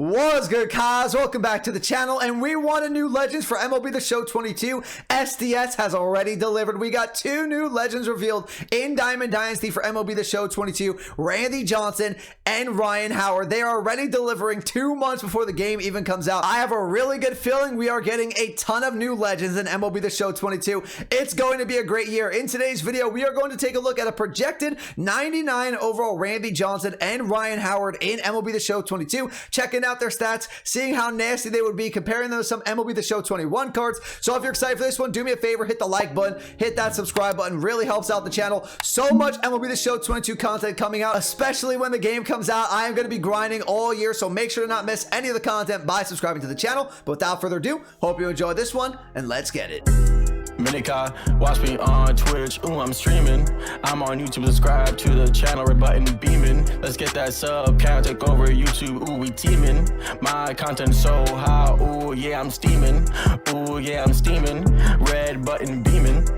What's good, guys? Welcome back to the channel, and we won a new Legends for MLB The Show 22. SDS has already delivered. We got two new Legends revealed in Diamond Dynasty for MLB The Show 22, Randy Johnson and Ryan Howard. They are already delivering 2 months before the game even comes out. I have a really good feeling we are getting a ton of new Legends in MLB The Show 22. It's going to be a great year. In today's video, we are going to take a look at a projected 99 overall Randy Johnson and Ryan Howard in MLB The Show 22, checking out their stats, seeing how nasty they would be, comparing them to some MLB The Show 21 cards. So if you're excited for this one, do me a favor, hit the like button, hit that subscribe button, really helps out the channel. So much MLB The Show 22 content coming out, especially when the game comes out. I am going to be grinding all year, so make sure to not miss any of the content by subscribing to the channel. But without further ado, hope you enjoyed this one, and let's get it. Minika, watch me on Twitch, ooh, I'm streaming. I'm on YouTube, subscribe to the channel, red button beaming. Let's get that sub count, take over YouTube, ooh, we teaming. My content so high, ooh, yeah, I'm steaming. Ooh, yeah, I'm steaming. Red button beaming.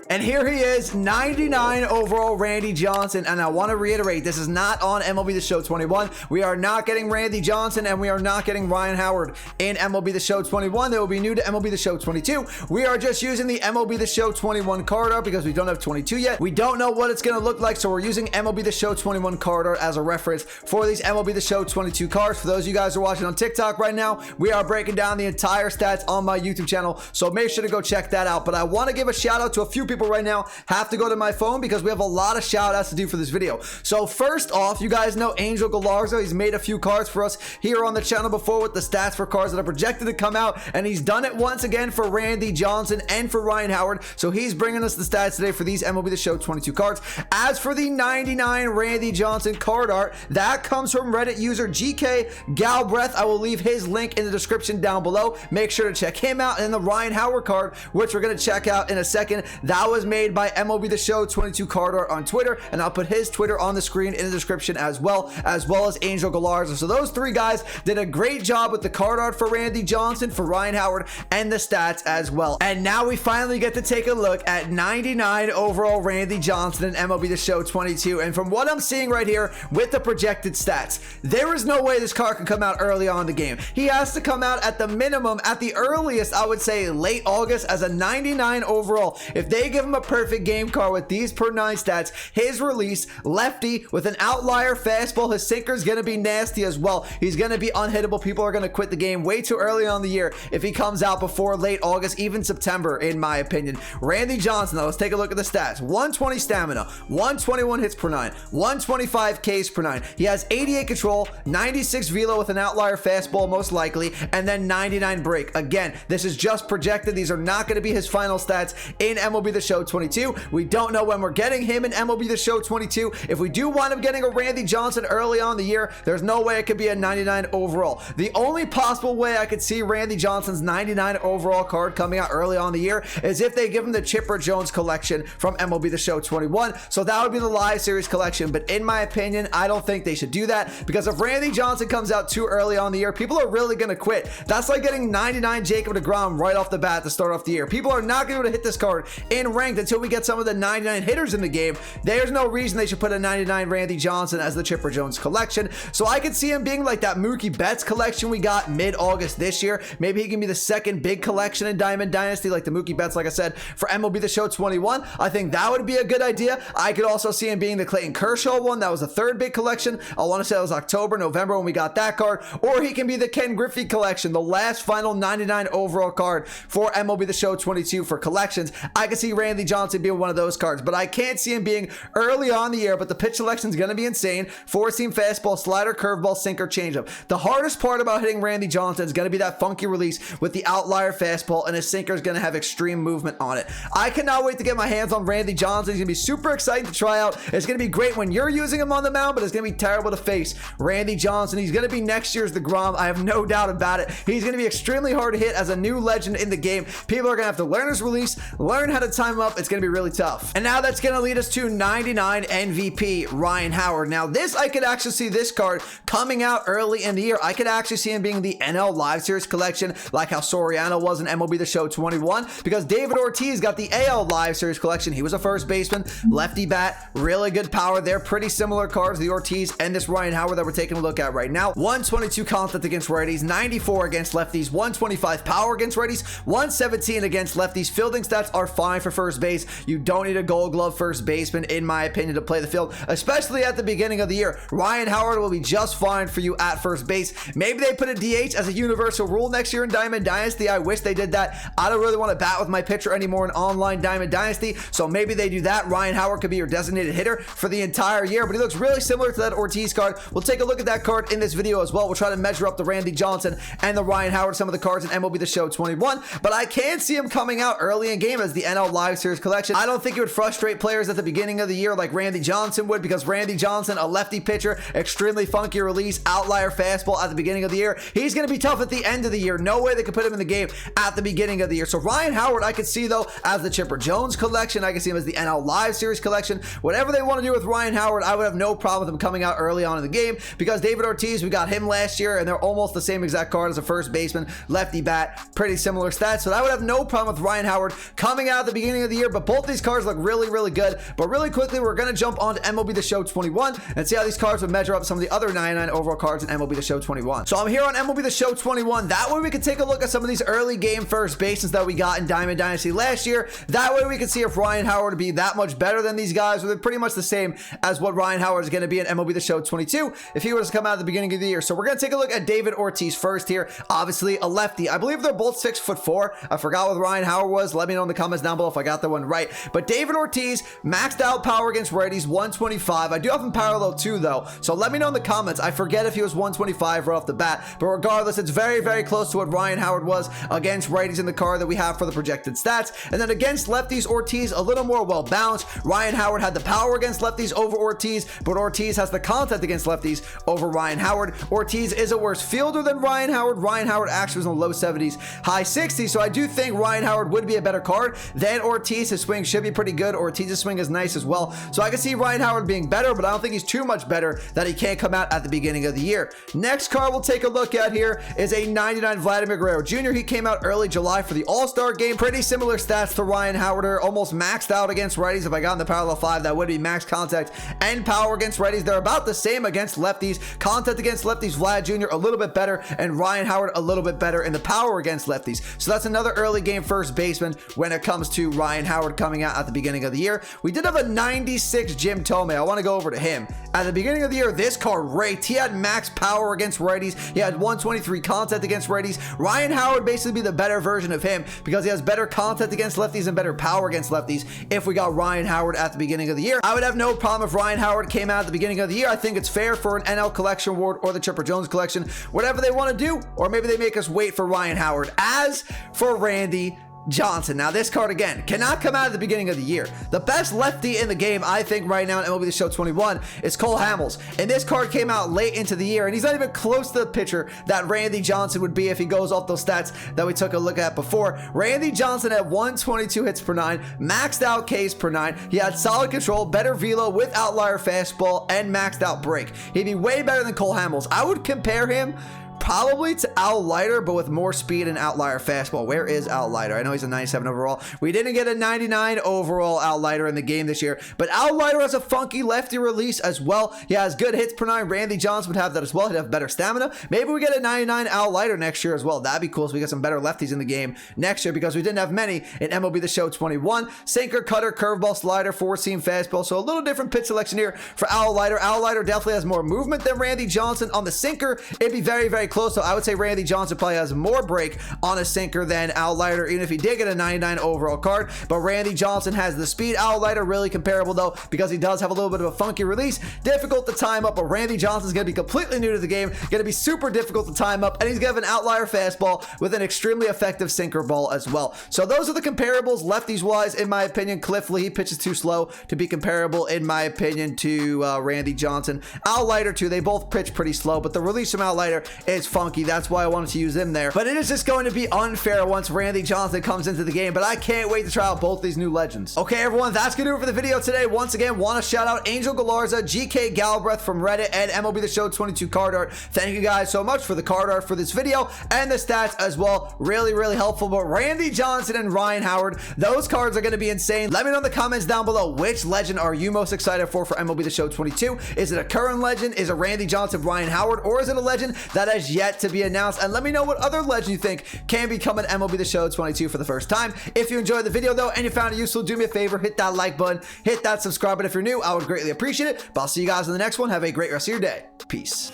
And here he is, 99 overall Randy Johnson. And I want to reiterate, this is not on MLB The Show 21. We are not getting Randy Johnson, and we are not getting Ryan Howard in MLB The Show 21. They will be new to MLB The Show 22. We are just using the MLB The Show 21 card art because we don't have 22 yet. We don't know what it's going to look like, so we're using MLB The Show 21 card art as a reference for these MLB The Show 22 cards. For those of you guys who are watching on TikTok right now, we are breaking down the entire stats on my YouTube channel, so make sure to go check that out. But I want to give a shout out to a few people right now. Have to go to my phone because we have a lot of shout outs to do for this video. So first off, you guys know Angel Galarza. He's made a few cards for us here on the channel before with the stats for cards that are projected to come out, and he's done it once again for Randy Johnson and for Ryan Howard. So he's bringing us the stats today for these MLB The Show 22 cards. As for the 99 Randy Johnson card art, that comes from Reddit user GK Galbreath. I will leave his link in the description down below. Make sure to check him out. And the Ryan Howard card, which we're going to check out in a second, that was made by MLB The Show 22 card art on Twitter, and I'll put his Twitter on the screen in the description as well as Angel Galarza. So those three guys did a great job with the card art for Randy Johnson, for Ryan Howard, and the stats as well. And now we finally get to take a look at 99 overall Randy Johnson in MLB The Show 22. And from what I'm seeing right here with the projected stats, there is no way this card can come out early on in the game. He has to come out at the minimum, at the earliest, I would say late August, as a 99 overall. If they give him a perfect game card with these per 9 stats, his release, lefty with an outlier fastball, his sinker's gonna be nasty as well. He's gonna be unhittable. People are gonna quit the game way too early on the year if he comes out before late August, even September, in my opinion. Randy Johnson, though, let's take a look at the stats. 120 stamina, 121 hits per 9, 125 Ks per 9. He has 88 control, 96 velo with an outlier fastball most likely, and then 99 break. Again, this is just projected. These are not going to be his final stats in MLB The Show 22. We don't know when we're getting him in MLB The Show 22. If we do wind up getting a Randy Johnson early on in the year, there's no way it could be a 99 overall. The only possible way I could see Randy Johnson's 99 overall card coming out early on in the year is if they give him the Chipper Jones collection from MLB The Show 21. So that would be the live series collection. But in my opinion, I don't think they should do that, because if Randy Johnson comes out too early on the year, people are really going to quit. That's like getting 99 Jacob deGrom right off the bat to start off the year. People are not going to be able to hit this card in ranked until we get some of the 99 hitters in the game. There's no reason they should put a 99 Randy Johnson as the Chipper Jones collection. So I could see him being like that Mookie Betts collection we got mid-August this year. Maybe he can be the second big collection in Diamond Dynasty, like the Mookie Betts, like I said, for MLB The Show 21. I think that would be a good idea. I could also see him being the Clayton Kershaw one. That was the third big collection. I want to say it was October, November when we got that card. Or he can be the Ken Griffey collection, the last final 99 overall card for MLB The Show 22 for collections. I could see Randy Johnson being one of those cards, but I can't see him being early on the year. But the pitch selection is going to be insane. 4-seam fastball, slider, curveball, sinker, changeup. The hardest part about hitting Randy Johnson is going to be that funky release with the outlier fastball, and his sinker is going to have extreme movement on it. I cannot wait to get my hands on Randy Johnson. He's going to be super exciting to try out. It's going to be great when you're using him on the mound, but it's going to be terrible to face Randy Johnson. He's going to be next year's DeGrom. I have no doubt about it. He's going to be extremely hard to hit as a new legend in the game. People are going to have to learn his release, learn how to time time up, it's going to be really tough. And now that's going to lead us to 99 MVP Ryan Howard. Now this, I could actually see this card coming out early in the year. I could actually see him being the NL Live Series collection, like how Soriano was in MLB The Show 21, because David Ortiz got the AL Live Series collection. He was a first baseman, lefty bat, really good power. They're pretty similar cards, the Ortiz and this Ryan Howard that we're taking a look at right now. 122 contact against righties, 94 against lefties, 125 power against righties, 117 against lefties. Fielding stats are fine for first base. You don't need a Gold Glove first baseman, in my opinion, to play the field, especially at the beginning of the year. Ryan Howard will be just fine for you at first base. Maybe they put a DH as a universal rule next year in Diamond Dynasty. I wish they did that. I don't really want to bat with my pitcher anymore in online Diamond Dynasty, so maybe they do that. Ryan Howard could be your designated hitter for the entire year, but he looks really similar to that Ortiz card. We'll take a look at that card in this video as well. We'll try to measure up the Randy Johnson and the Ryan Howard, some of the cards in MLB The Show 21, but I can see him coming out early in game as the NL Live Series collection. I don't think it would frustrate players at the beginning of the year like Randy Johnson would, because Randy Johnson, a lefty pitcher, extremely funky release, outlier fastball at the beginning of the year. He's going to be tough at the end of the year. No way they could put him in the game at the beginning of the year. So Ryan Howard, I could see though as the Chipper Jones collection. I can see him as the NL Live Series collection. Whatever they want to do with Ryan Howard, I would have no problem with him coming out early on in the game, because David Ortiz, we got him last year, and they're almost the same exact card as a first baseman, lefty bat, pretty similar stats. So I would have no problem with Ryan Howard coming out at the beginning of the year, but both these cards look really, really good. But really quickly, we're going to jump on to MLB The Show 21 and see how these cards would measure up some of the other 99 overall cards in MLB The Show 21. So I'm here on MLB The Show 21. That way we can take a look at some of these early game first bases that we got in Diamond Dynasty last year. That way we can see if Ryan Howard would be that much better than these guys, or they're pretty much the same as what Ryan Howard is going to be in MLB The Show 22 if he was to come out at the beginning of the year. So we're going to take a look at David Ortiz first here. Obviously a lefty. I believe they're both 6'4". I forgot what Ryan Howard was. Let me know in the comments down below if I got that one right. But David Ortiz, maxed out power against righties, 125. I do have him parallel too though, so let me know in the comments. I forget if he was 125 right off the bat, but regardless, it's very, very close to what Ryan Howard was against righties in the card that we have for the projected stats. And then against lefties, Ortiz a little more well balanced. Ryan Howard had the power against lefties over Ortiz, but Ortiz has the contact against lefties over Ryan Howard. Ortiz is a worse fielder than Ryan Howard. Ryan Howard actually was in the low 70s, high 60s, so I do think Ryan Howard would be a better card than Ortiz. His swing should be pretty good. Ortiz's swing is nice as well, so I can see Ryan Howard being better, but I don't think he's too much better that he can't come out at the beginning of the year. Next card we'll take a look at here is a 99 Vladimir Guerrero Jr. He came out early July for the All-Star game. Pretty similar stats to Ryan Howard, almost maxed out against righties. If I got in the parallel 5, that would be max contact and power against righties. They're about the same against lefties. Contact against lefties, Vlad Jr. a little bit better, and Ryan Howard a little bit better in the power against lefties. So that's another early game first baseman when it comes to Ryan Howard coming out at the beginning of the year. We did have a 96 Jim Thome. I want to go over to him. At the beginning of the year, this card raked. He had max power against righties. He had 123 contact against righties. Ryan Howard basically be the better version of him because he has better contact against lefties and better power against lefties. If we got Ryan Howard at the beginning of the year, I would have no problem if Ryan Howard came out at the beginning of the year. I think it's fair for an NL collection award or the Chipper Jones collection, whatever they want to do, or maybe they make us wait for Ryan Howard. As for Randy Johnson, now this card again cannot come out at the beginning of the year. The best lefty in the game, I think, right now in MLB The Show 21 is Cole Hamels, and this card came out late into the year, and he's not even close to the pitcher that Randy Johnson would be if he goes off those stats that we took a look at before. Randy Johnson had 122 hits per 9, maxed out Ks per 9. He had solid control, better velo with outlier fastball, and maxed out break. He'd be way better than Cole Hamels. I would compare him probably to Al Leiter, but with more speed and outlier fastball. Where is Al Leiter? I know he's a 97 overall. We didn't get a 99 overall Al Leiter in the game this year, but Al Leiter has a funky lefty release as well. He has good hits per 9. Randy Johnson would have that as well. He'd have better stamina. Maybe we get a 99 Al Leiter next year as well. That'd be cool, so we get some better lefties in the game next year, because we didn't have many in MLB The Show 21. Sinker, cutter, curveball, slider, four-seam fastball. So a little different pitch selection here for Al Leiter. Al Leiter definitely has more movement than Randy Johnson. On the sinker, it'd be very, very close. So I would say Randy Johnson probably has more break on a sinker than Al Leiter, even if he did get a 99 overall card. But Randy Johnson has the speed. Al Leiter really comparable though, because he does have a little bit of a funky release. Difficult to time up, but Randy Johnson's going to be completely new to the game. Going to be super difficult to time up, and he's going to have an outlier fastball with an extremely effective sinker ball as well. So those are the comparables lefties wise, in my opinion. Cliff Lee, he pitches too slow to be comparable, in my opinion, to Randy Johnson. Al Leiter too, they both pitch pretty slow, but the release from Al Leiter is is funky. That's why I wanted to use him there. But it is just going to be unfair once Randy Johnson comes into the game. But I can't wait to try out both these new legends. Okay, everyone, that's going to do it for the video today. Once again, want to shout out Angel Galarza, GK Galbraith from Reddit, and MLB The Show 22 card art. Thank you guys so much for the card art for this video and the stats as well. Really, really helpful. But Randy Johnson and Ryan Howard, those cards are going to be insane. Let me know in the comments down below, which legend are you most excited for MLB The Show 22? Is it a current legend? Is it Randy Johnson, Ryan Howard? Or is it a legend that has yet to be announced? And let me know what other legend you think can become an MLB The Show 22 for the first time. If you enjoyed the video though and you found it useful, do me a favor, hit that like button, hit that subscribe button if you're new. I would greatly appreciate it. But I'll see you guys in the next one. Have a great rest of your day. Peace.